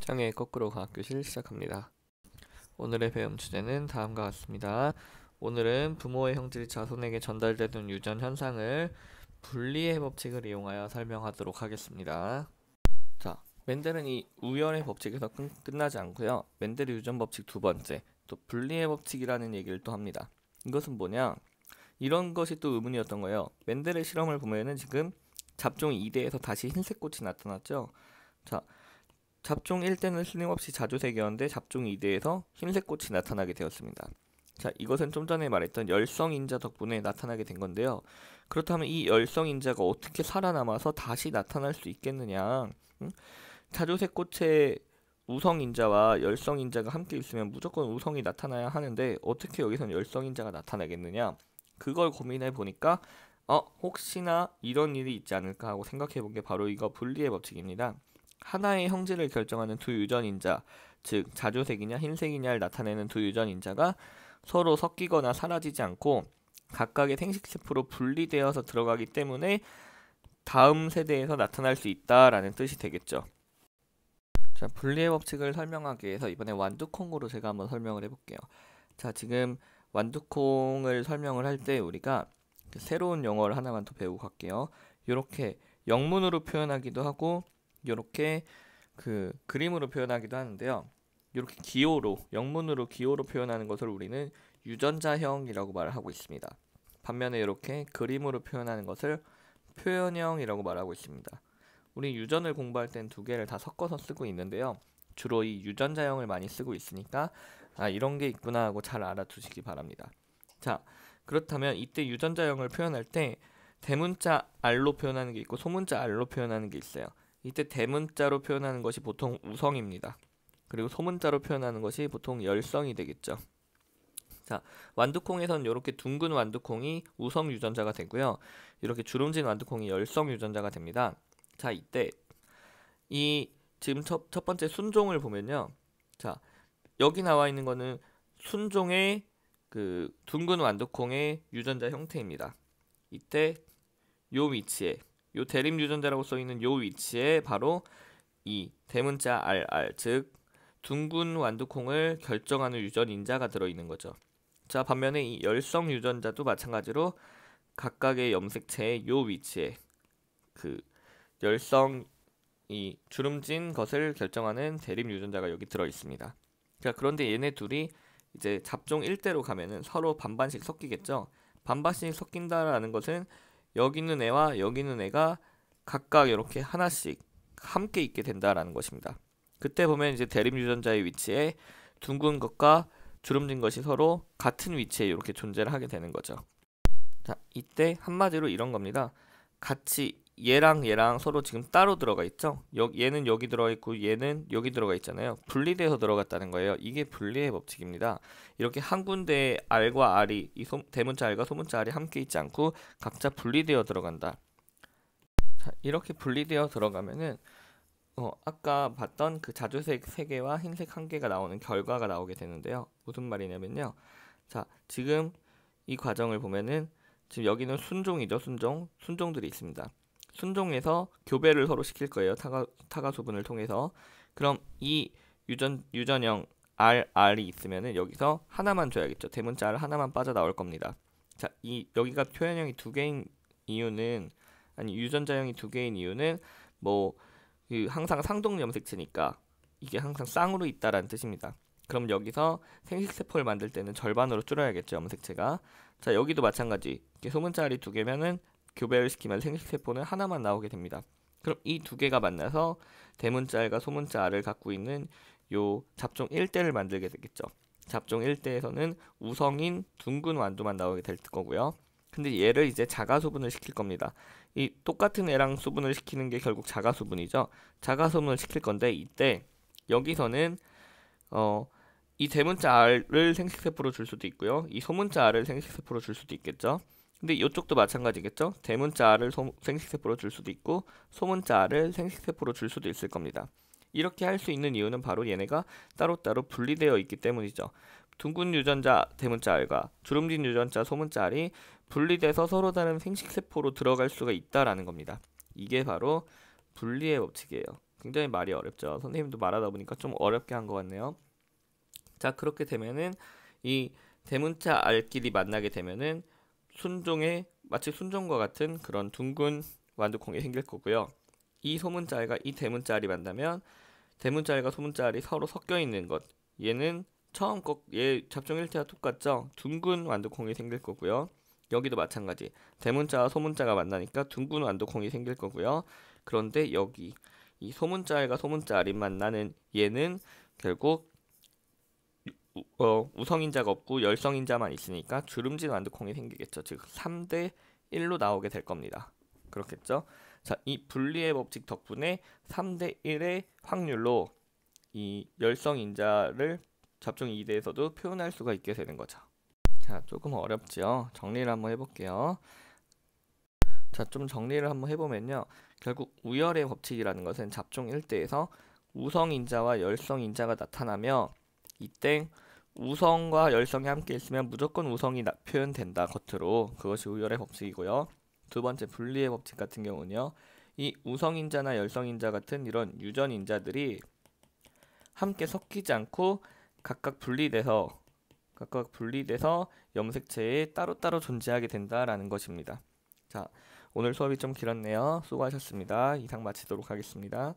짱의 거꾸로 과학교실 시작합니다. 오늘의 배움 주제는 다음과 같습니다. 오늘은 부모의 형질이 자손에게 전달되는 유전 현상을 분리의 법칙을 이용하여 설명하도록 하겠습니다. 자, 멘델은 이 우열의 법칙에서 끝나지 않고요. 멘델의 유전 법칙 두 번째, 또 분리의 법칙이라는 얘기를 또 합니다. 이것은 뭐냐? 이런 것이 또 의문이었던 거예요. 멘델의 실험을 보면은 지금 잡종 2대에서 다시 흰색 꽃이 나타났죠. 자, 잡종 1대는 스님없이 자주색이었는데 잡종 2대에서 흰색 꽃이 나타나게 되었습니다. 자, 이것은 좀 전에 말했던 열성인자 덕분에 나타나게 된 건데요. 그렇다면 이 열성인자가 어떻게 살아남아서 다시 나타날 수 있겠느냐? 자주색 꽃에 우성인자와 열성인자가 함께 있으면 무조건 우성이 나타나야 하는데 어떻게 여기선 열성인자가 나타나겠느냐? 그걸 고민해 보니까 혹시나 이런 일이 있지 않을까 하고 생각해 본 게 바로 이거 분리의 법칙입니다. 하나의 형질을 결정하는 두 유전인자, 즉 자주색이냐 흰색이냐를 나타내는 두 유전인자가 서로 섞이거나 사라지지 않고 각각의 생식세포로 분리되어서 들어가기 때문에 다음 세대에서 나타날 수 있다라는 뜻이 되겠죠. 자, 분리의 법칙을 설명하기 위해서 이번에 완두콩으로 제가 한번 설명을 해볼게요. 자, 지금 완두콩을 설명을 할 때 우리가 새로운 용어를 하나만 더 배우고 갈게요. 이렇게 영문으로 표현하기도 하고 이렇게 그림으로 표현하기도 하는데요. 이렇게 기호로, 영문으로 기호로 표현하는 것을 우리는 유전자형이라고 말을 하고 있습니다. 반면에 이렇게 그림으로 표현하는 것을 표현형이라고 말하고 있습니다. 우리 유전을 공부할 땐 두 개를 다 섞어서 쓰고 있는데요. 주로 이 유전자형을 많이 쓰고 있으니까 이런 게 있구나 하고 잘 알아두시기 바랍니다. 자, 그렇다면 이때 유전자형을 표현할 때 대문자 R로 표현하는 게 있고 소문자 R로 표현하는 게 있어요. 이때 대문자로 표현하는 것이 보통 우성입니다. 그리고 소문자로 표현하는 것이 보통 열성이 되겠죠. 자, 완두콩에선 이렇게 둥근 완두콩이 우성 유전자가 되고요. 이렇게 주름진 완두콩이 열성 유전자가 됩니다. 자, 이때 이 지금 첫 번째 순종을 보면요. 자, 여기 나와 있는 거는 순종의 그 둥근 완두콩의 유전자 형태입니다. 이때 요 위치에 요 대립 유전자라고 써있는 요 위치에 바로 이 대문자 RR, 즉 둥근 완두콩을 결정하는 유전인자가 들어있는 거죠. 자, 반면에 이 열성 유전자도 마찬가지로 각각의 염색체의 요 위치에 그 열성 이 주름진 것을 결정하는 대립 유전자가 여기 들어있습니다. 자, 그런데 얘네 둘이 이제 잡종 1대로 가면은 서로 반반씩 섞이겠죠. 반반씩 섞인다라는 것은 여기 있는 애와 여기 있는 애가 각각 이렇게 하나씩 함께 있게 된다라는 것입니다. 그때 보면 이제 대립 유전자의 위치에 둥근 것과 주름진 것이 서로 같은 위치에 이렇게 존재를 하게 되는 거죠. 자, 이때 한마디로 이런 겁니다. 같이 얘랑 서로 지금 따로 들어가 있죠. 얘는 여기 들어가 있고 얘는 여기 들어가 있잖아요. 분리돼서 들어갔다는 거예요. 이게 분리의 법칙입니다. 이렇게 한 군데에 R과 R이 대문자 R과 소문자 R이 함께 있지 않고 각자 분리되어 들어간다. 자, 이렇게 분리되어 들어가면은 아까 봤던 그 자주색 3개와 흰색 1개가 나오는 결과가 나오게 되는데요. 무슨 말이냐면요. 자, 지금 이 과정을 보면은 지금 여기는 순종이죠. 순종들이 있습니다. 순종에서 교배를 서로 시킬 거예요. 타가소분을 통해서. 그럼 이 유전형 R이 있으면은 여기서 하나만 줘야겠죠. 대문자 R 하나만 빠져나올 겁니다. 자, 여기가 표현형이 2개인 이유는 유전자형이 2개인 이유는 항상 상동 염색체니까 이게 항상 쌍으로 있다라는 뜻입니다. 그럼 여기서 생식세포를 만들 때는 절반으로 줄여야겠죠, 염색체가. 자, 여기도 마찬가지. 소문자 R이 2개면은 교배를 시키면 생식세포는 하나만 나오게 됩니다. 그럼 이 2개가 만나서 대문자 R과 소문자 R을 갖고 있는 요 잡종 1대를 만들게 되겠죠. 잡종 1대에서는 우성인 둥근 완두만 나오게 될 거고요. 근데 얘를 이제 자가소분을 시킬 겁니다. 이 똑같은 애랑 소분을 시키는 게 결국 자가소분이죠. 자가소분을 시킬 건데 이때 여기서는 이 대문자 R을 생식세포로 줄 수도 있고요. 이 소문자 R을 생식세포로 줄 수도 있겠죠. 근데 이쪽도 마찬가지겠죠. 대문자 R을 생식세포로 줄 수도 있고 소문자 R을 생식세포로 줄 수도 있을 겁니다. 이렇게 할 수 있는 이유는 바로 얘네가 따로따로 분리되어 있기 때문이죠. 둥근 유전자 대문자 R과 주름진 유전자 소문자 R이 분리돼서 서로 다른 생식세포로 들어갈 수가 있다라는 겁니다. 이게 바로 분리의 법칙이에요. 굉장히 말이 어렵죠. 선생님도 말하다 보니까 좀 어렵게 한 것 같네요. 자, 그렇게 되면은 이 대문자 알끼리 만나게 되면은 마치 순종과 같은 그런 둥근 완두콩이 생길 거고요. 이 소문자 알과 이 대문자 알이 만나면 대문자 알과 소문자 알이 서로 섞여 있는 것. 얘는 처음 얘 잡종 1태와 똑같죠? 둥근 완두콩이 생길 거고요. 여기도 마찬가지. 대문자와 소문자가 만나니까 둥근 완두콩이 생길 거고요. 그런데 여기 이 소문자 알과 소문자 알이 만나는 얘는 결국 우성인자가 없고 열성인자만 있으니까 주름진 완두콩이 생기겠죠. 즉 3대 1로 나오게 될 겁니다. 그렇겠죠? 자, 이 분리의 법칙 덕분에 3대 1의 확률로 이 열성인자를 잡종 2대에서도 표현할 수가 있게 되는 거죠. 자, 조금 어렵죠? 정리를 한번 해볼게요. 자, 좀 정리를 한번 해보면요. 결국 우열의 법칙이라는 것은 잡종 1대에서 우성인자와 열성인자가 나타나며 이때 우성과 열성이 함께 있으면 무조건 우성이 표현된다, 겉으로. 그것이 우열의 법칙이고요. 두 번째 분리의 법칙 같은 경우는요. 이 우성인자나 열성인자 같은 이런 유전인자들이 함께 섞이지 않고 각각 분리돼서 염색체에 따로따로 존재하게 된다라는 것입니다. 자, 오늘 수업이 좀 길었네요. 수고하셨습니다. 이상 마치도록 하겠습니다.